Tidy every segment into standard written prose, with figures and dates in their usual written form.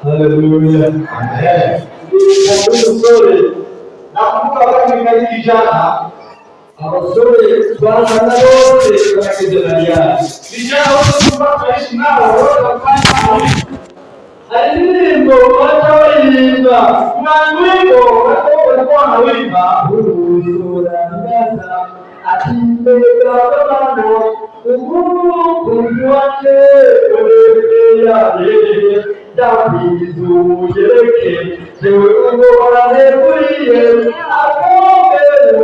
Haleluya. Amen. Nakumbuka wakati ningali kijana, abasore twarangana bose bakagezeranira. Vijana wote tunaishi nao wote wakafanya alilimbo wacha walilimba. Kuna wimbo walikuwa wanawimba usura ngaza atimbega babano kumwanje oleya ye dabizu yereke jewe ugo waranekuye akombe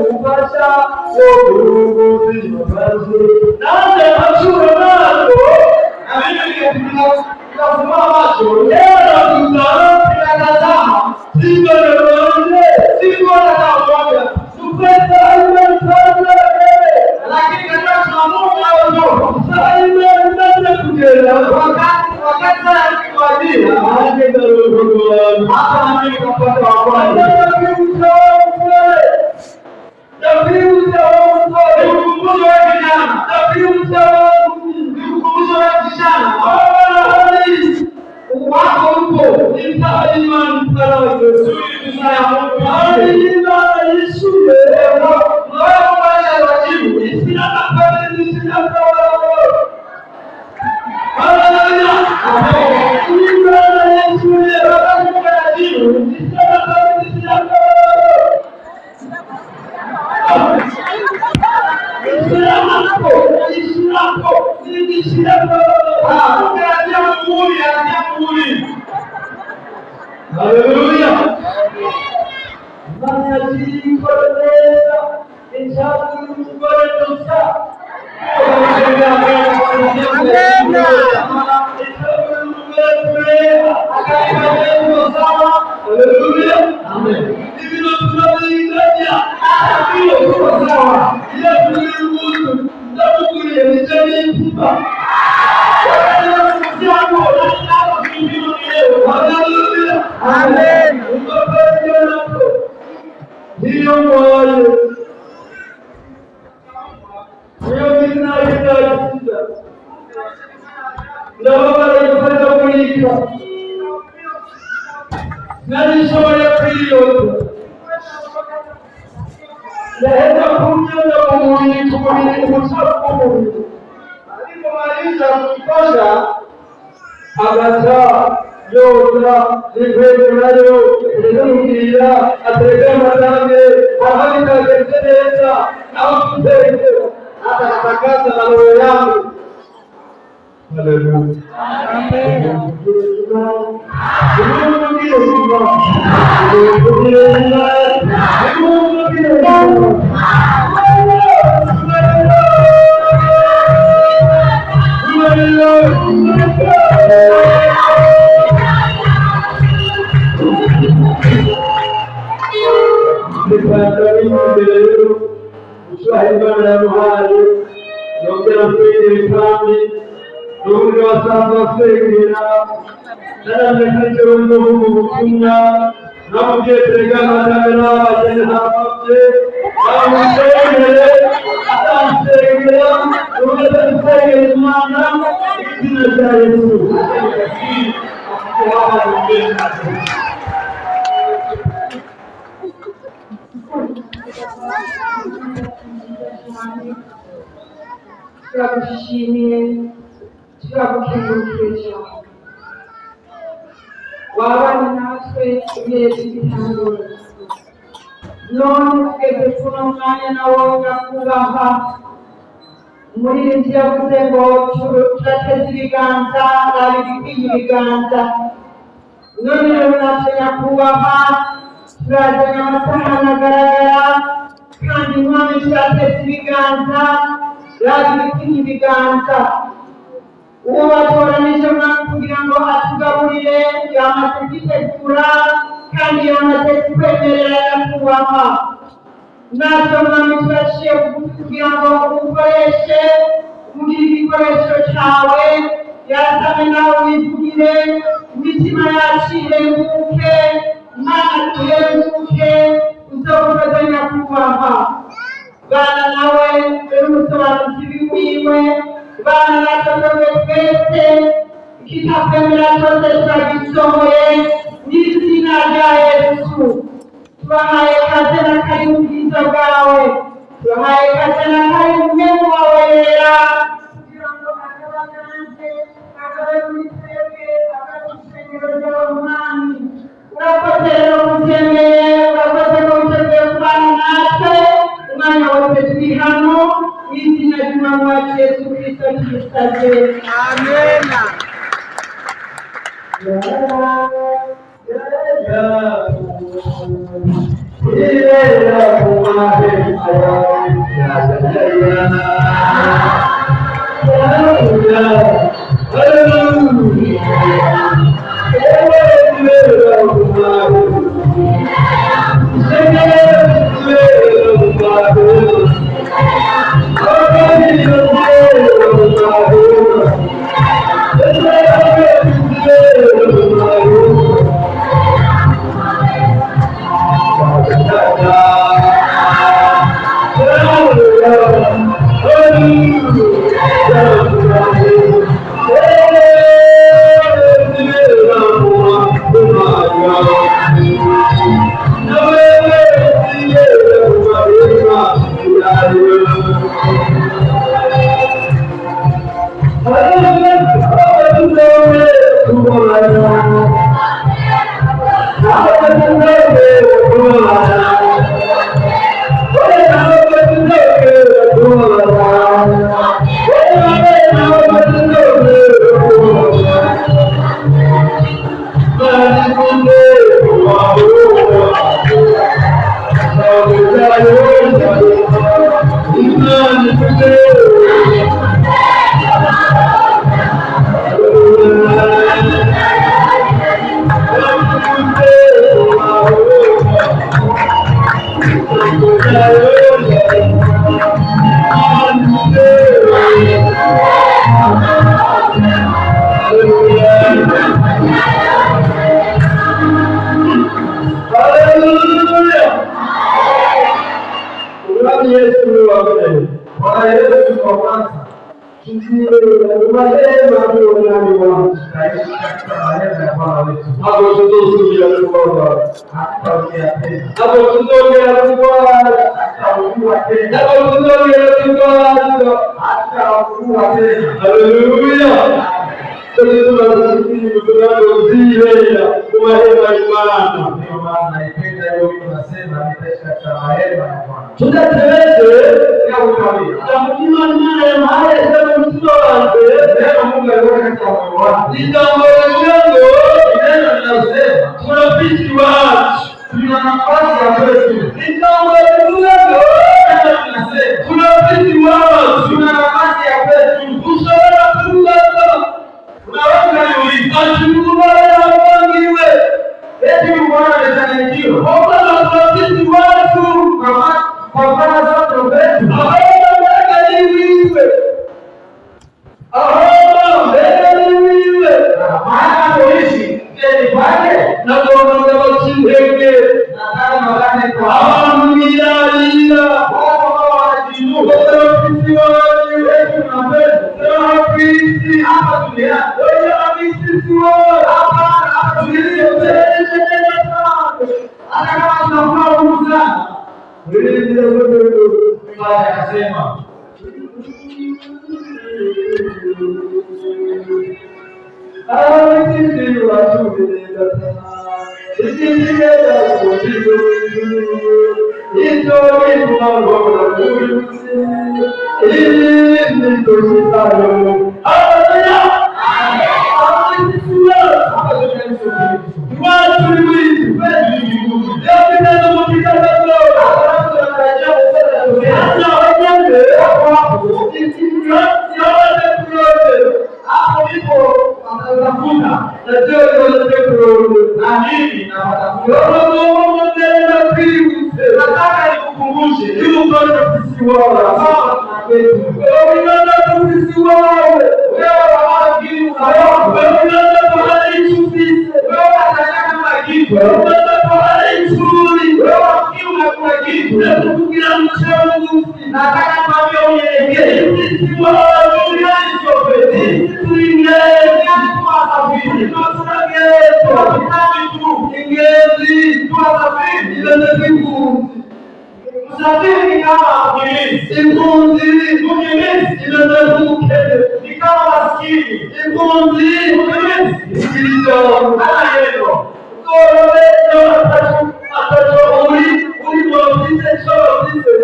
ubasha woburuguzi babazi nande hashura nako abintu kafuma macho yera kuzana kinatazama siko lolote siko na kamoja supeta ile pale lakini kama tunamuona wao sasa ile ndio kujela wakati akiwadia aje ndio hata mimi kapata wakati wako upo nita imani para Yesu tunaya Mungu alina Yesu leo na wale wajibu sina nafasi sina sababu haleluya alina Yesu leo na wajibu sina nafasi sina sababu haleluya. Manaji koreleza injili koreleza haleluya. Amen. Hivyo tunaiangalia hiyo kwa sawa ile tuliyokuwa ndakukulia ni pumba amen. Hiyo moyo hiyo inaitwa ndio wanapenda kuika nani shule hiyo ndio kumjua kumuni alipomaliza kutosha agacha yoga lipenayo ndio ategema nange bahari kageteza au kupenda hata natakaza na roho yangu. Haleluya. Amen. turagushimiye turagukengurukiye wabanye natwe ibihe by'ibitangiro none tugeze kuno mwanya nawo ngakubaha umuririmbyi yavuze ngo turateze ibiganza ari bikwiye ibiganza none rero natwe nyakubahwa turazanye amasahani agaragara kandi mwami turateze ibiganza ari bikwiye ibiganza uwo batoranije mwami kugira ngo atugaburire yamaze kwitegura kandi yamaze kwemerera nyakubahwa natwe mwami turashiye kugira ngo ukoreshe kugira igikoresho cyawe yarasame nawe wivugire imitima yacu irenguke imana turenguke uzogukoza nyakubahwa bana nawe uri umusobanuzi wiwe bana natwe twese kitakwemera cyose turagisohoye n'izina rya Yesu. Tubahaye kaze na kari mu bwiza bwawe, tubahaye kaze na kari mu mwemu wawe wera, kugira ngo agabanyanze agabe muri twebwe agabe ishengero ry'abamwami. Urakoze rero kubyemeye, urakoze ko witeguye kubana natwe umwanya wose turi hano, mu izina ry'umwami wacu Yesu Kristo tubisabye, amen. impunzi inaweza kukete ni kama maskini. Impunzi sikilizo ayeno toleo atacho uli mwofise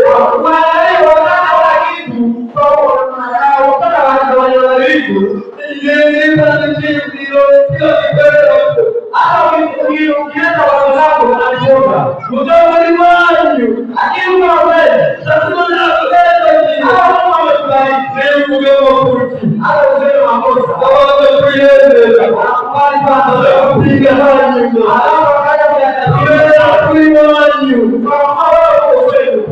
wale wakana kitu kwa wakana wale yeye pale ndio hata ukienda wazako wanashoka mtawali wanyu akiwa wewe sasa tunaweza hapo wamebali leo mgemo kurti hata uzee makosa hapo tuliende bali bado kupiga wanyu hapo kaja ya wanyu kwa hapo wewe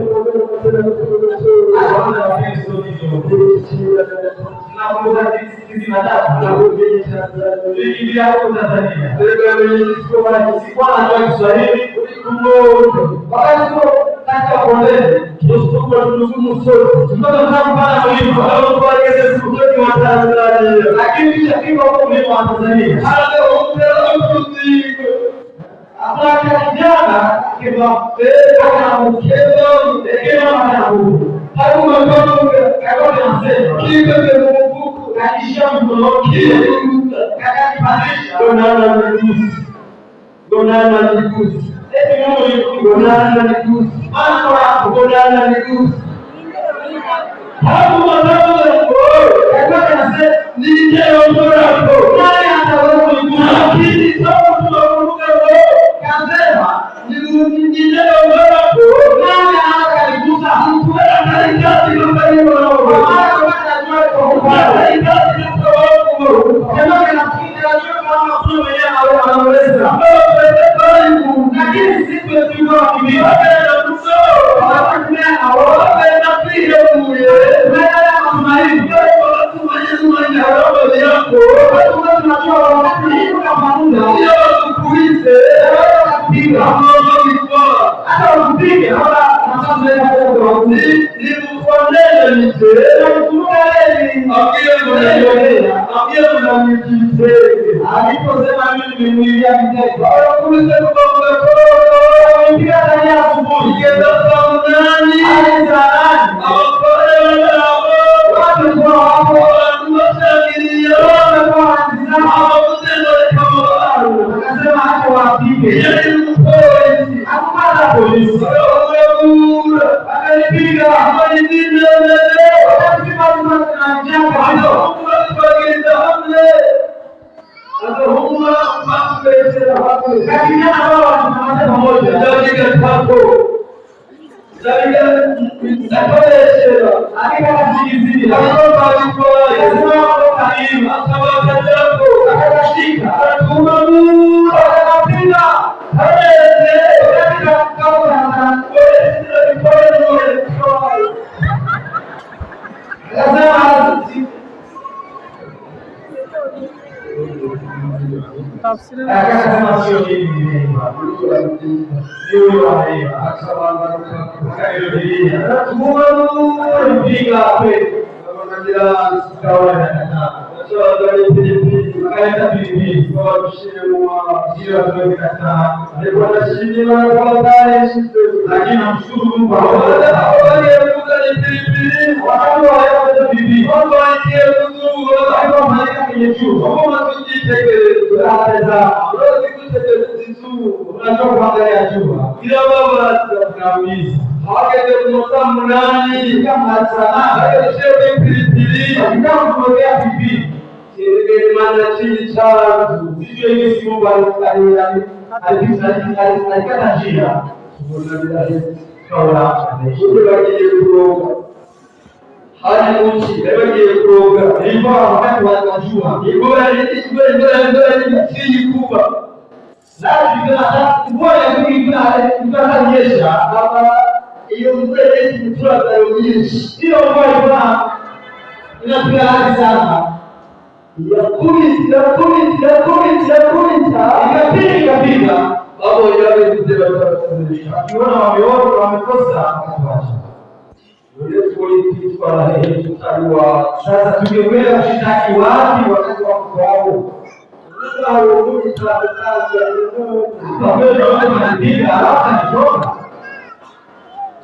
sasa tungeweza kushitaki wapi wakati wa kwao?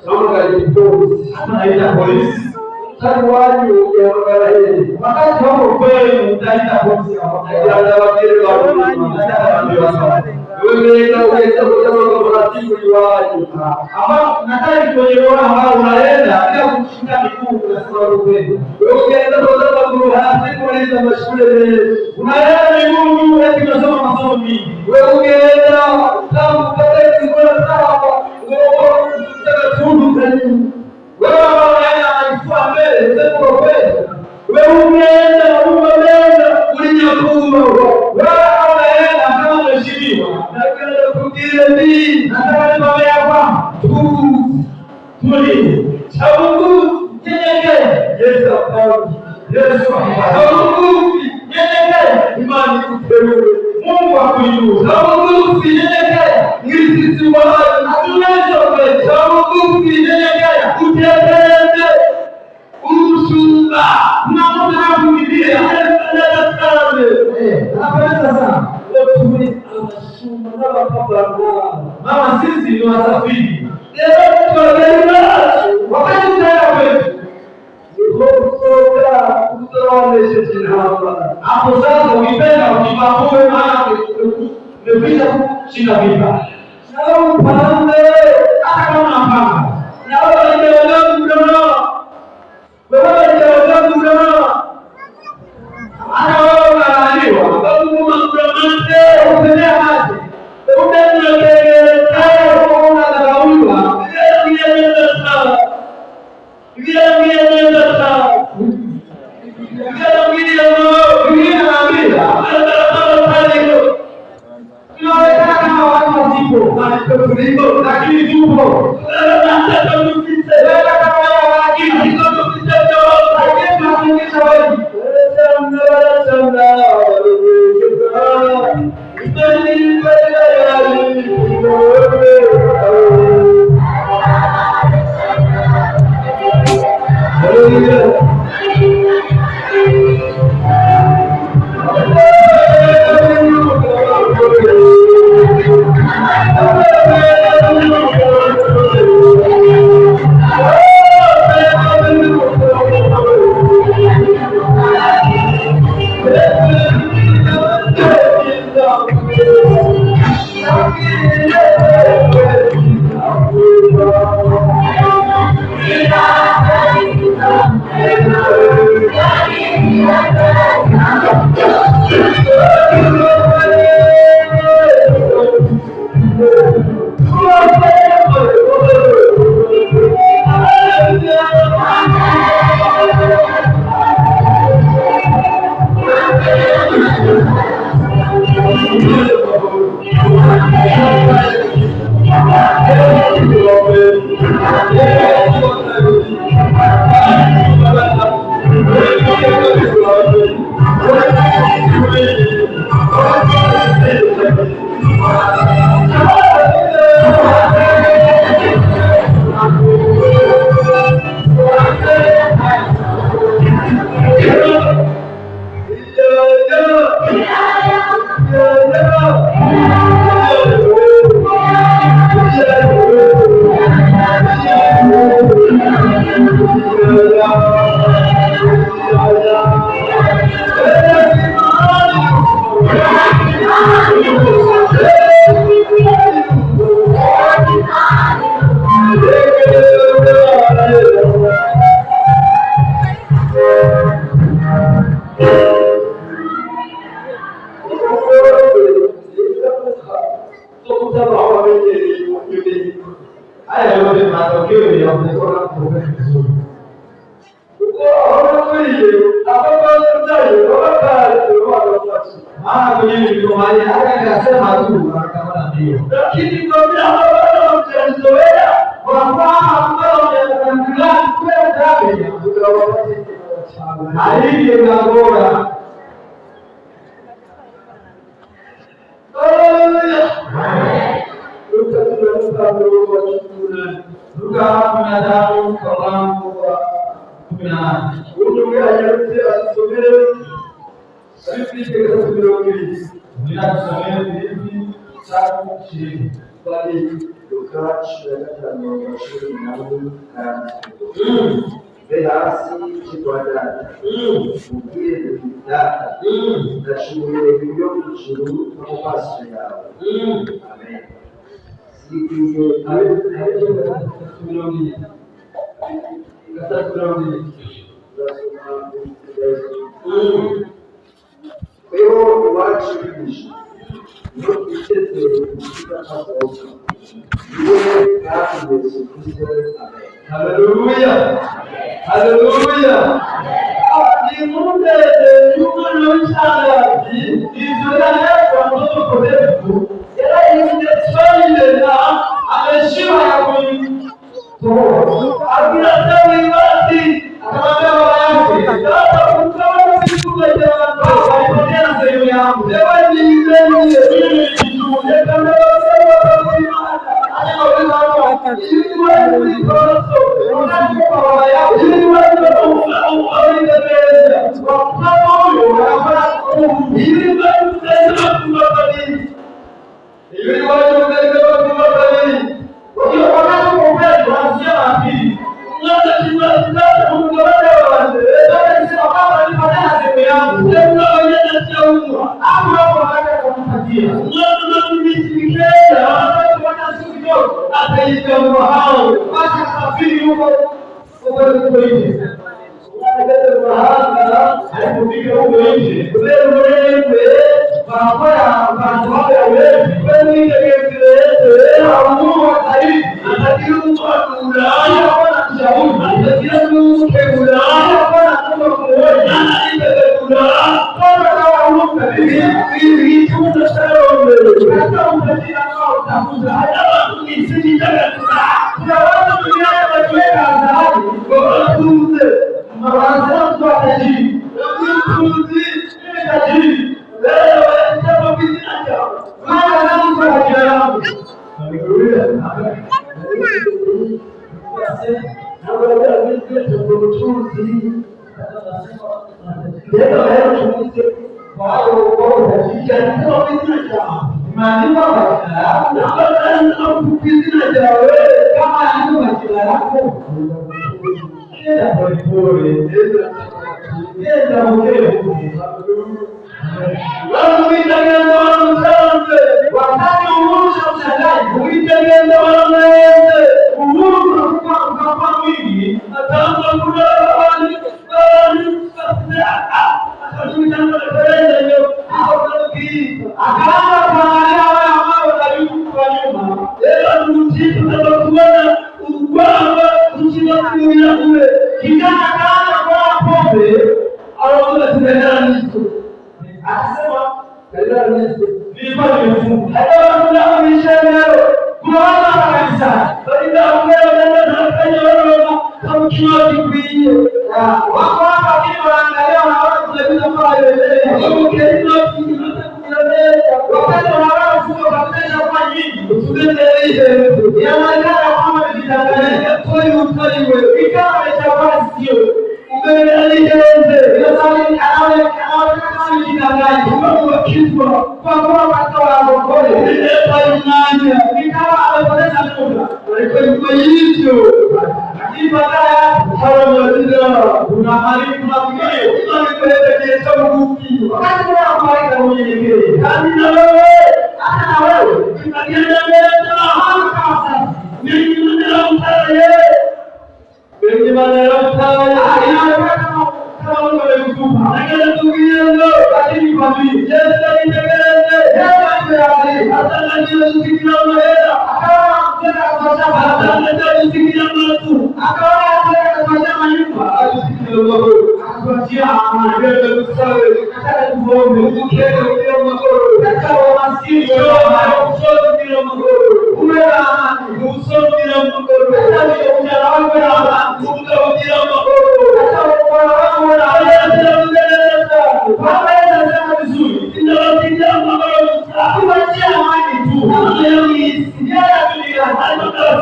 naona gari polisi, hata naita polisi. Sasa watu wakiangalia hili, wakati wao kweli mtaita polisi hapo. Ndio wakili wa wewe ndio unaweza kusema kwa ratibu iwaje. Ama nataka kwenye roho ambao unaenda bila kushika miguu unasema wewe. Wewe ukienda kwa guru hasi kueleza mashule unaenda miguu juu eti unasoma masomo mingi. Wewe ukienda kama kupata kikola sawa, wewe unataka tundu kani. Wewe unaenda mbele, sasa wewe unaenda ulinyakua. Wewe unaenda kama mheshimiwa. Na kile ndio nataka niwaambie hapa. Tuli. Mungu nyenyekee. Yesu apao. Yesu apao. Mungu nyenyekee. Imani kuteule. Mungu akuinue. Mungu nyenyekee. Ili sisi wale hatuwezi kwa Mungu nyenyekee. Utende usuba. Naomba kumilia. Mama sisi ni wasafiri. Wakati tayari wetu. Hapo sasa ukipenda ukipambue maana umepita shida vipa. Na upande hata kama unapanga. Na wewe ndio mdomo. Wewe ndio mdomo. Hata wewe unalaaniwa. Mungu mkamate upelea maji. Unataka tayari kuona dharura. Ndio sawa. Ndio sawa. Lakini tupo bwacu ya gatanu amashuri nawe kandi hasi kigwadana ubwire data ndashoboye ibyo ijuru no mu maso yawe. Amen. Sikwiye Pero iwacu bwije no kwiteze umukiza asohoka niwe kandi Yesu Kristo. Amen. Haleluya, haleluya. Nimuneze y'umwana w'icyangazi izurane kwa mtoto wetu era imetswaileza ameshiba ya kuitoa akina tawi basi akamwambia baba yake sasa ukawa mtume wa walipoteza sehemu yangu ewe ni mimi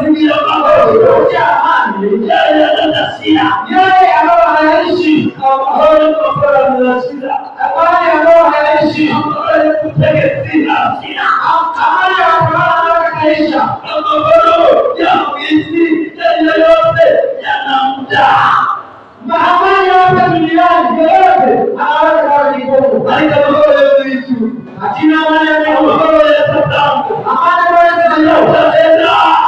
ndio kama Amani ya Bwana kaisha. Jina la Mungu litatanda. Amani litatenda.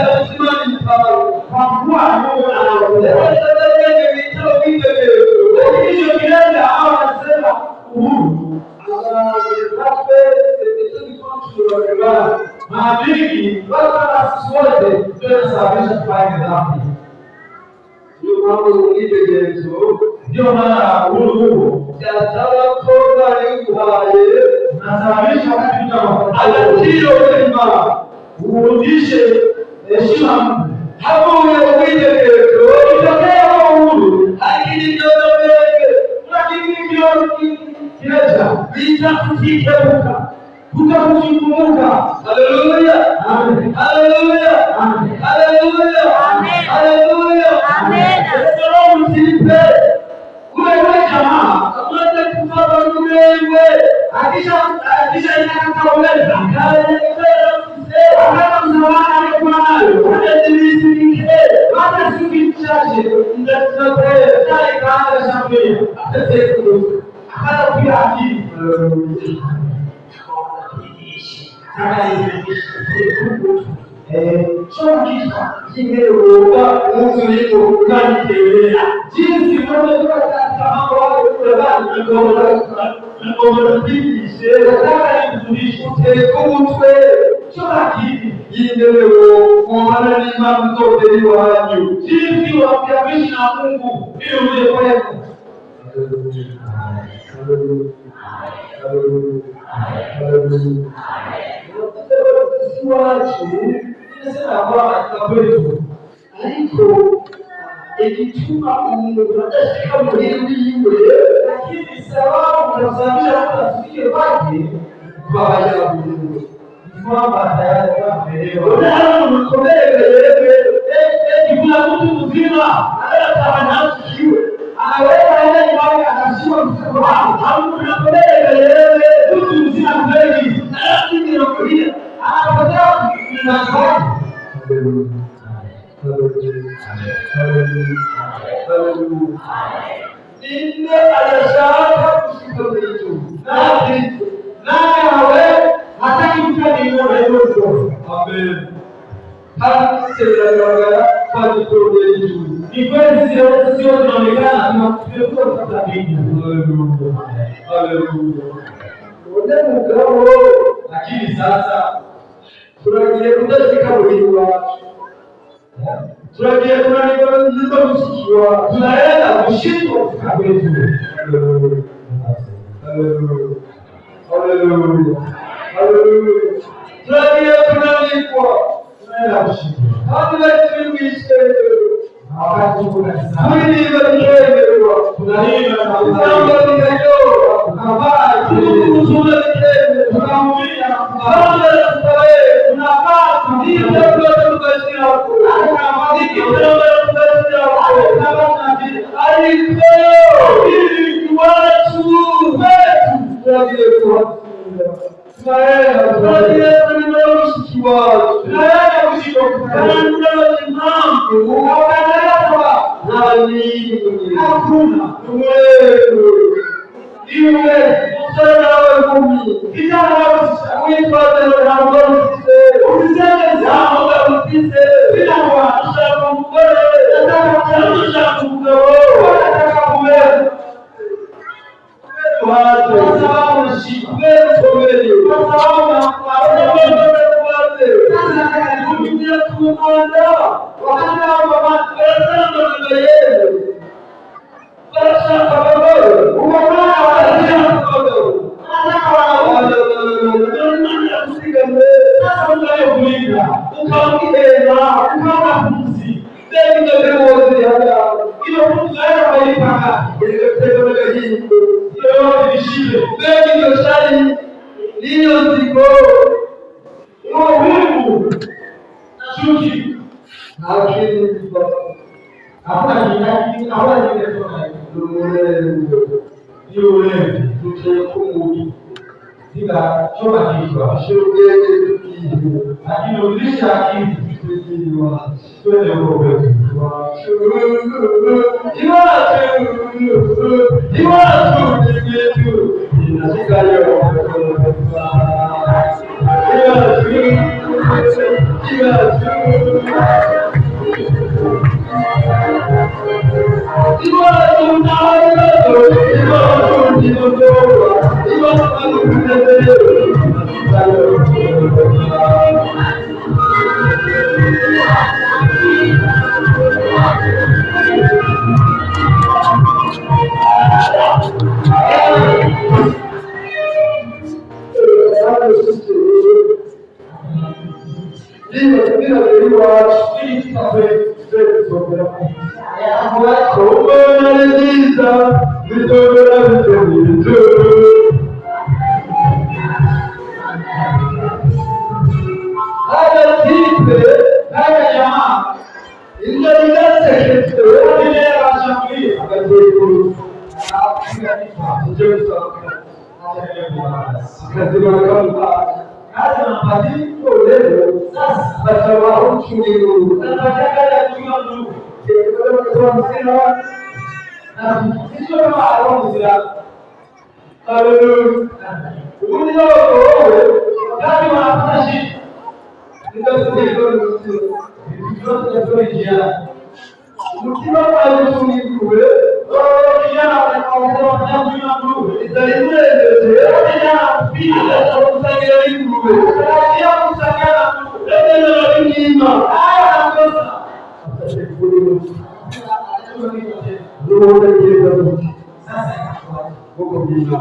Hata Baba sisi wote tunasababisha kufanya dhambi. Ndio mambo y'itegerezo, ndio maana huu yataba koga yuhaye nasababisha kitu agaciro kema urudishe heshima hapo y'itegerezo itokea huru lakini ndio lakini ndio kinacha vitakutikebuka kutakushukumuka. Haleluya, amen, haleluya, amen, haleluya, amen, haleluya, amen. Sasa mtipe ule jamaa kwanza kufanya mwenyewe akisha inakauleza kale kama mzawani alikuwa anajilisike hata siku chache ndio tayari kaanza shambani atatekeleza hata pia akili. Choma kichwa kimeroga mzunguko unanitembea jinsi unavyotoka katika mambo yako kule bali ngoma tikishe nataka nifundishe utekumtwe choma kipi indeleo kuona ni mambo zote ni wanyu jinsi wakiamishi na Mungu ili uje kwenu. Watu inasema kwamba kwetu aliko ikituma unataka mwili yule lakini sababu unasababisha kusikie wake kwa ajabu kwamba tayari kama leo mkombele kuna mtu mzima anataka nafsi kiwe anaweza ile imani akashua msako au mkombele mtu mzima mbele lakini ndio anapotea mnazani. Ninde anashaka kushika vitu naye hawe hataki kufanya hivyo na hivyo. Amen. Hata sisi kwa kipindi hiki ni kweli sio tunaonekana tunafika kwa sababu. Haleluya. Ndio mkao lakini sasa tunaje kutashika mwili wako. Tunaje kunanipa msikiwa. Tunaenda kushindwa kufika kwetu. Haleluya. Haleluya. Haleluya. Tunaje kunanipa. Tunaenda kushindwa. Hadi leo tuishi wakati kuna mwili unakelewa. Tunaimba na kutamba ndio. Tunavaa tunazungumza tunamwambia baba tusamehe tunapata ndio tunashika hapo kama ndio tunashika hapo kama ndio alikuwa ili watu wetu tunaje kwa tunaenda tunamshikiwa tunaenda kushika kana ndio mambo unaangalia nani hakuna wewe iwe msana wa kumi kijana wa uipate na ngombe usiseme zao za usise bila kuacha kumkole nataka kuacha kumkole nataka kumweza watu sababu shikwe komeli kwa sababu sasa kupitia kumanda wakati wa mama ndio yeye sasa sababu umeona Tidak coba dibuat, lagi nulis lagi, sudah berubah. bila kuelewa ili tutasogea kumaliza vitoro na vitoro. Haya tipe, haya jamaa. Inja sekreto, wale wanashambulia akajeku. Kasema kama kazi anapatia leo sasa batawa uchungu nataka ya kuwa ndugu kwa msema na sio kama aonzia haleluya unio wewe kama unapata shida ndio mtima wa uchungu wewe kijana anakuwa jambo ndugu italinde kijana bila kumsaidia ndugu sio kusaidia ndio ndio haya nakosa sasa huko bila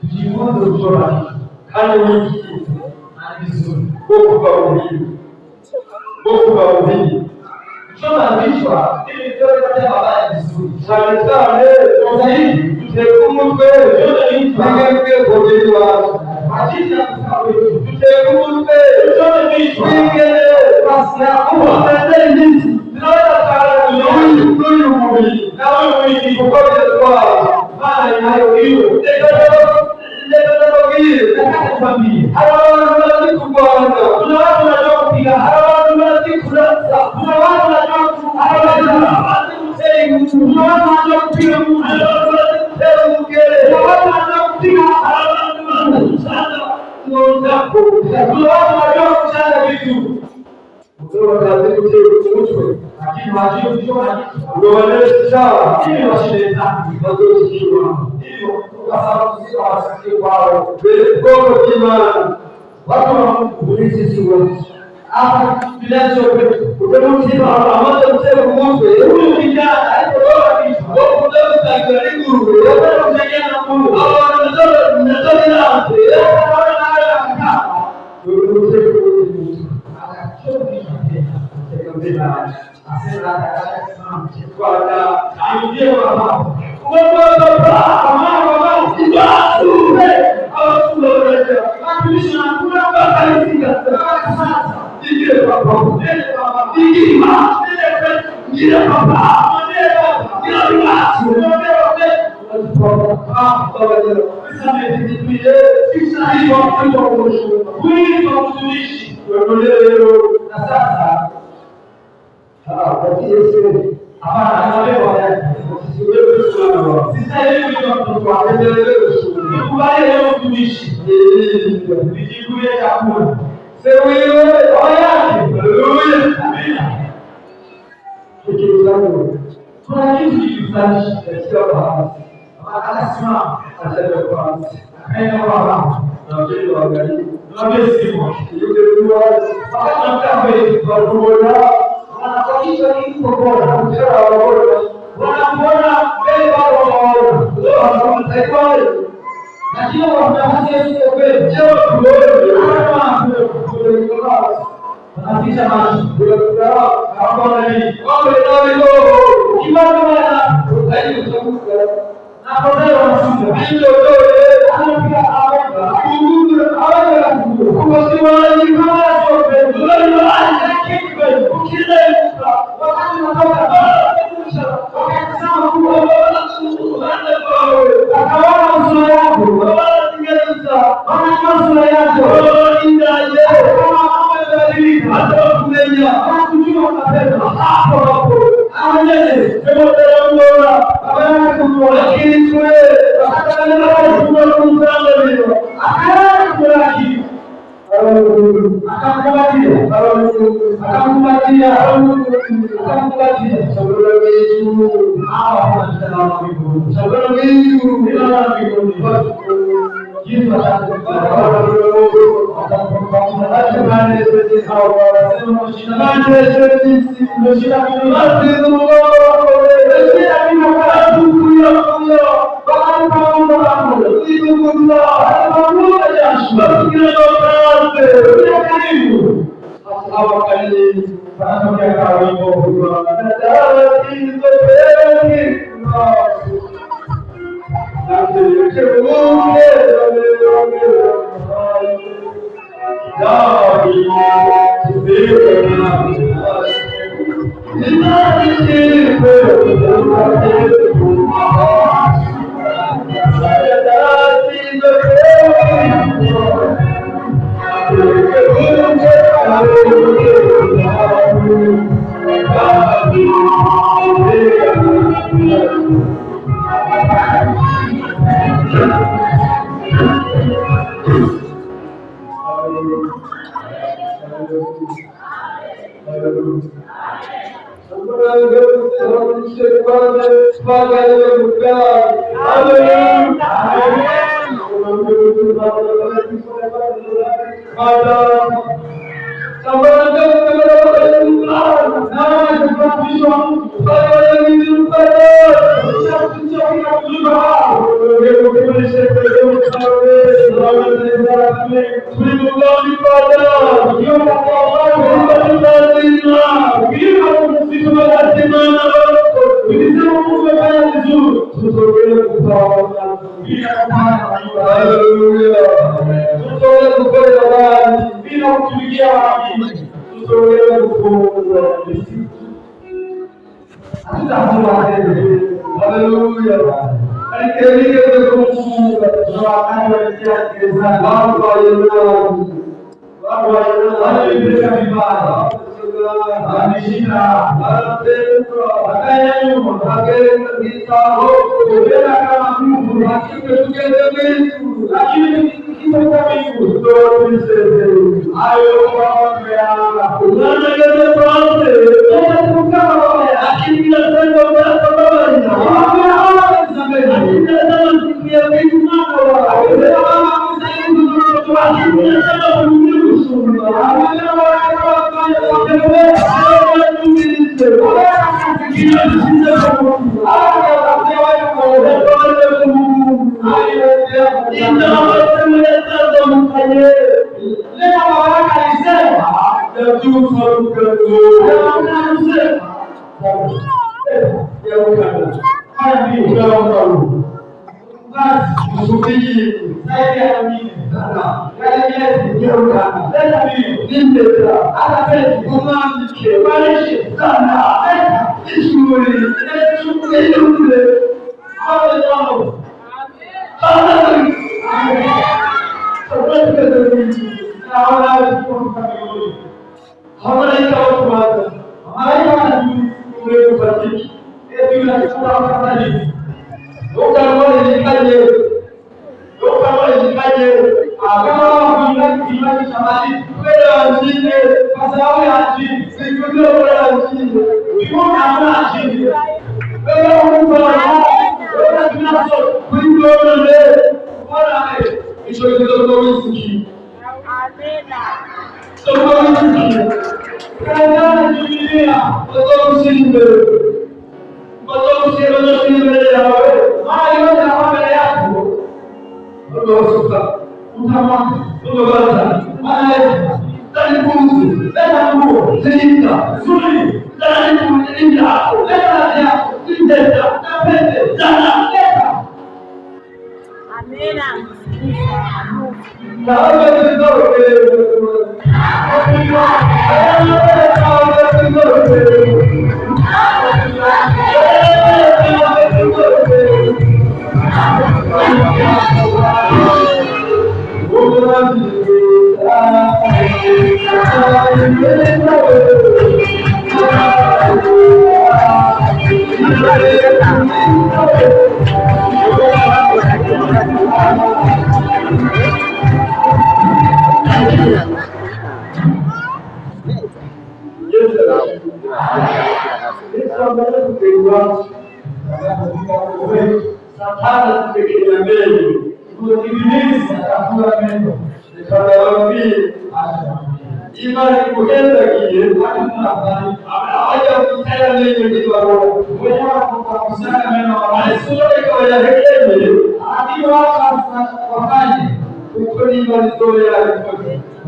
tujifunze kusoma kana wiki na vizuri huko kwa uhuru kusoma vichwa ili tuweze habari vizuri. Sana zaidi tutekumwe yote ni tangeke kujua. Majina kusahau tutekumwe yote vichwa. Ingine basi na kuanza hizi. Tunaweza kala huyu mwili. Na huyu mwili kwa kwa maana inayo hiyo. Ndio nataka kuambia. Hawa wanataka kuanza. Kuna watu wanajua kupiga. Hawa wanataka kulala. Kuna watu wanajua kupiga. Hapa bila chochote utamsiba ambaye msema Mungu huyu kijana alipotoa kitu kwa kutafuta karibu ndio msaidia na Mungu au ndio na taratibu. Hawa kali wanatokea kwa wimbo na taratibu zote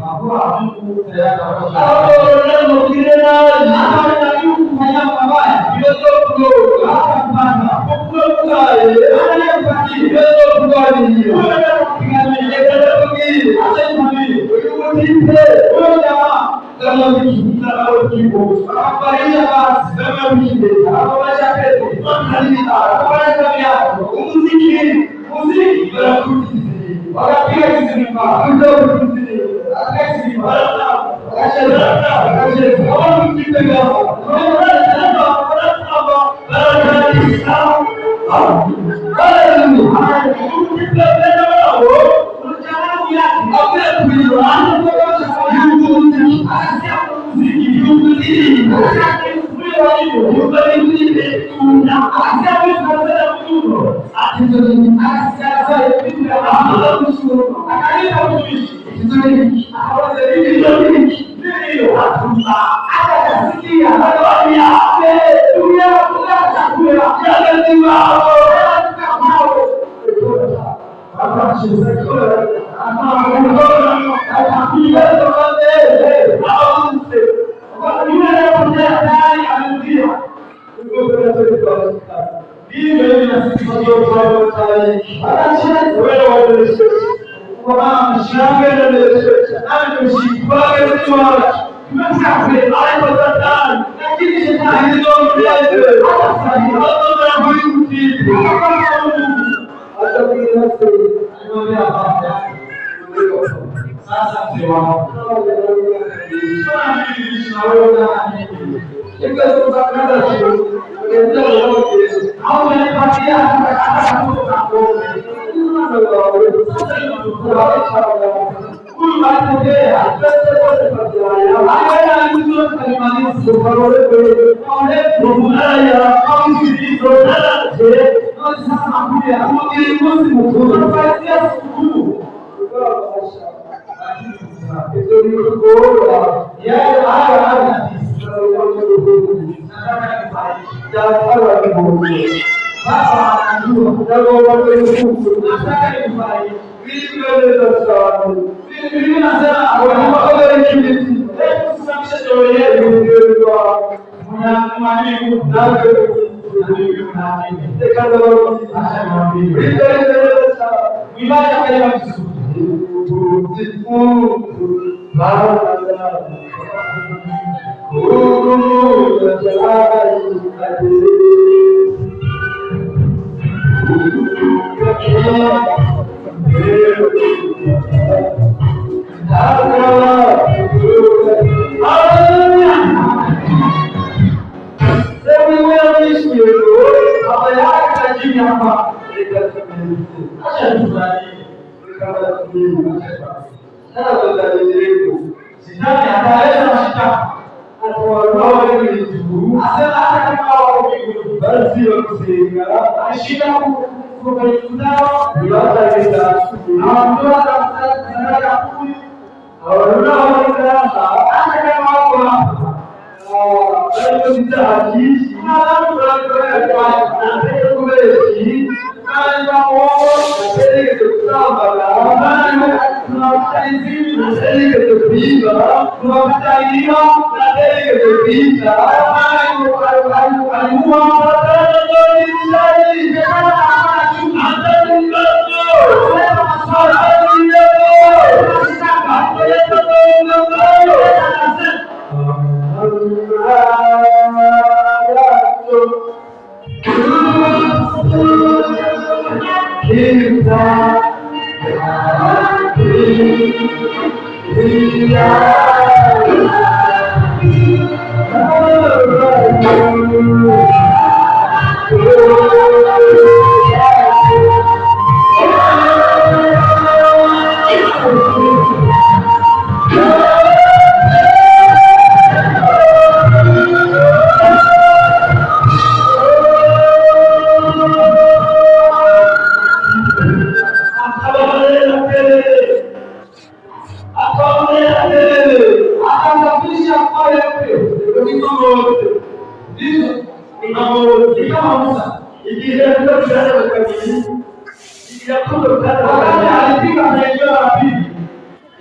Hapo Mungu tayari hapo mwingine nani hata kufanya mabaya ndio ndio hata kupanda kukua ana kupati ndio ndio hiyo unataka kupiga hata hivi wewe jamaa kama kitu haparia basi kama mjinde hapo maisha pepe kwa tabia muziki bila kuti wakapiga kizima ndio kuti akasi wala akasha kama mkipenda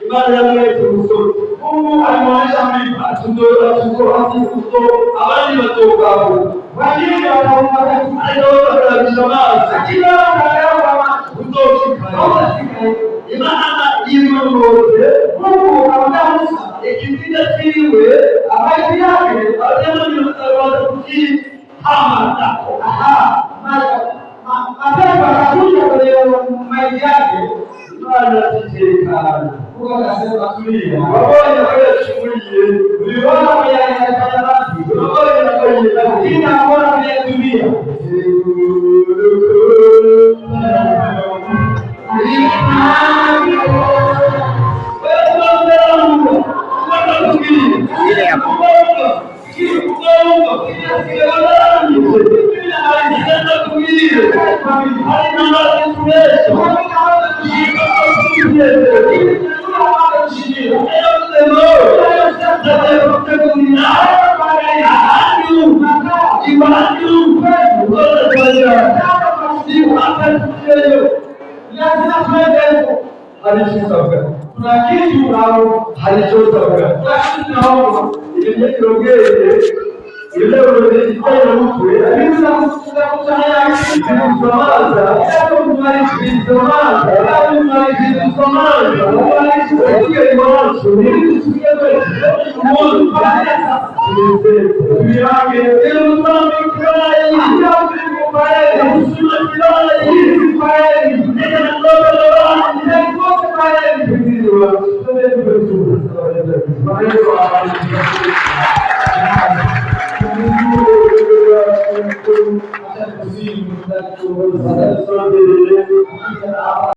Ibada ya Yesu Mungu alionyesha mlima tuko abandi batokaho wengine wataona kabisa mazi kila utoshika Imana imwongoze Mungu akamwambia Musa ikizida kiliwe abaiti yake atema ni mtawaza kuki hama zako mataifa akakuja kwenye maji yake Imana titekana Mungu akasema tulia waone kile shumulie uliona kwenye nafasi uliona kwenye lakini haona kwenye dunia kuna kitu au halichotoka basi naomba ile kiongee ile unajifanya mtu lakini unakutana kusomaza hapo kusomaza ile mwanzo ni kusikia Mungu baada ya ile mtambi kwa ndio pale usima kilala hivi pale ndio ndio pale ndio